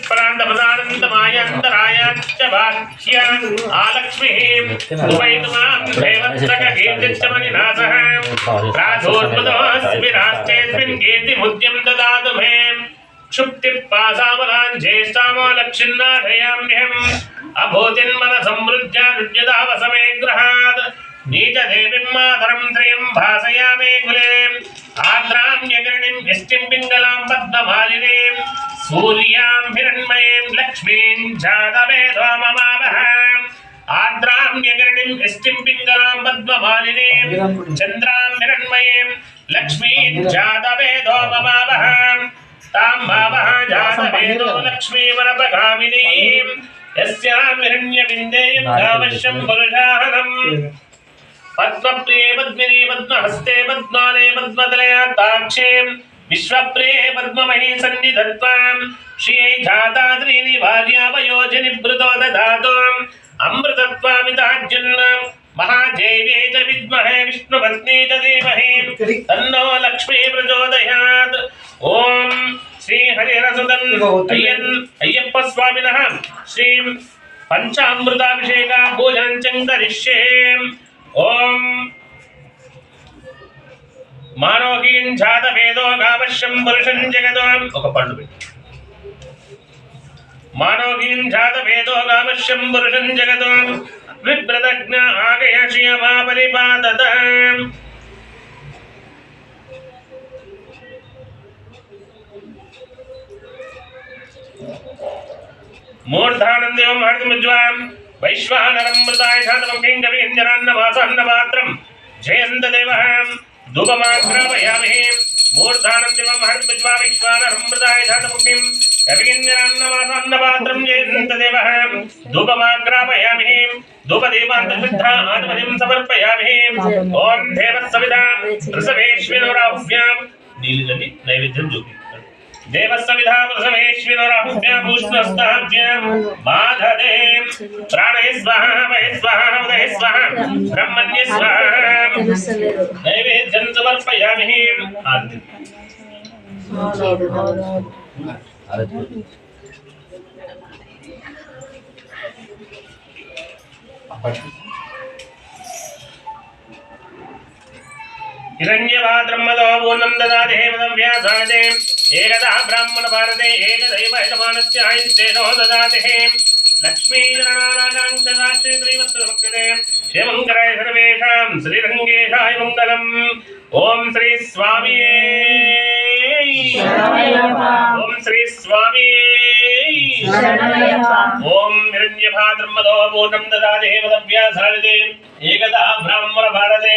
प्रान्तपदानन्दमायान्तरायाश्च भाष्य आलक्ष्मीः उपैतुमां देवत्रककीर्तिश्चमनिनाथः राधोर्मदोऽस्मिराश्चेऽस्मिन् कीर्तिमुद्यं ददातु मे क्षुप्तिपासामलाञ्जेष्टामो लक्षिन्नाथयाम्यहम् अभूतिन्मनसमृद्ध्यानुज्यदावसमे गृहात् नीचदेवीं मातरं त्रयं भासयामे कुले आद्राम्यगृणीं यष्टिं पिङ्गलां पद्ममालिनीं सूर्यां हिरण्मयीं लक्ष्मीं जातवेदोममावहम् आद्राम्यगृणीं यष्टिं पिङ्गलां पद्ममालिनीं चन्द्रां हिरण्मयीं लक्ष्मीं जातवेदोममावहम् तां भावः जातवेदो लक्ष्मीमनपगामिनीं यस्यां हिरण्यविन्देयं गावश्यं पुरुषाहनम् पद्मप्रिये पद्मिनी पद्महस्ते पद्मालये पद्मतलयाताक्षे विश्वप्रिये पद्ममही सन्निधत्तां श्रियै जातात्रीनि भार्यावयोजनिभृतो दधातु अमृतत्वामिताज्जुन्न महादेव्यै च विद्महे विष्णुपत्नी च धीमहि तन्नो लक्ष्मी प्रचोदयात् ओम श्री हरिहरसुतन् अय्यप्प स्वामिनः श्रीं पंचामृताभिषेक पूजनं करिष्ये ओम मानोगीं जातवेदो गावश्यं पुरुषं जगतो ఒక పండు పెట్టి मानोगीं जातवेदो गावश्यं पुरुषं जगतो विप्रदज्ञ आगय श्रियमा परिपादत मूर्धानं देवं हर्तमुज्ज्वां वैश्वानरं मृताय धातवं किङ्कवीञ्जरान्नवासान्नपात्रं जयन्त देवः धूपमाग्रापयामि मूर्धानं देवं हर्तमुज्ज्वां वैश्वानरं मृताय धातवं किङ्कवीञ्जरान्नवासान्नपात्रं जयन्त देवः धूपमाग्रापयामि धूपदीपान्तर्विद्धा आत्मनिं समर्पयामि ओम देवस्सविधा वृषभेश्विनोराहुभ्यां नीलजलि नैवेद्यं जोगि देवस्सविधा वृषभेश्विनोराहुभ्यां भूष्णस्ताभ्यां बाधते प्राणये स्वाहा वये स्वाहा उदये स्वाहा ब्रह्मण्ये स्वाहा नैवेद्यं समर्पयामि आरति हिरण्यवाद्रह्मदो पूर्णं ददाति हेमदं व्यासादे एकदा ब्राह्मण भारते एकदैव यजमानस्य आयुष्येनो ददाति लक्ष्मीजननानाकाङ्क्षसाक्षी श्रीवत्सभक्तिते क्षेमङ्कराय सर्वेषां श्रीरङ्गेशाय मङ्गलम् ॐ श्री स्वामी ॐ श्री स्वामी ओम हिरण्यभाद्रह्मदो पूर्णं ददाति हेमदं व्यासादे एकदा ब्राह्मण भारते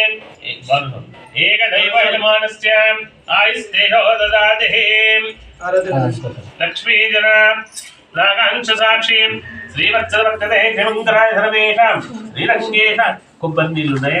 एकदैव यजमानस्य आयुस्तेनो ददाति लक्ष्मीजना नागांशसाक्षी श्रीवत्सभक्तते क्षेमङ्कराय सर्वेषां श्रीरङ्गेशाय కొబ్బరి నీళ్ళు ఉన్నాయి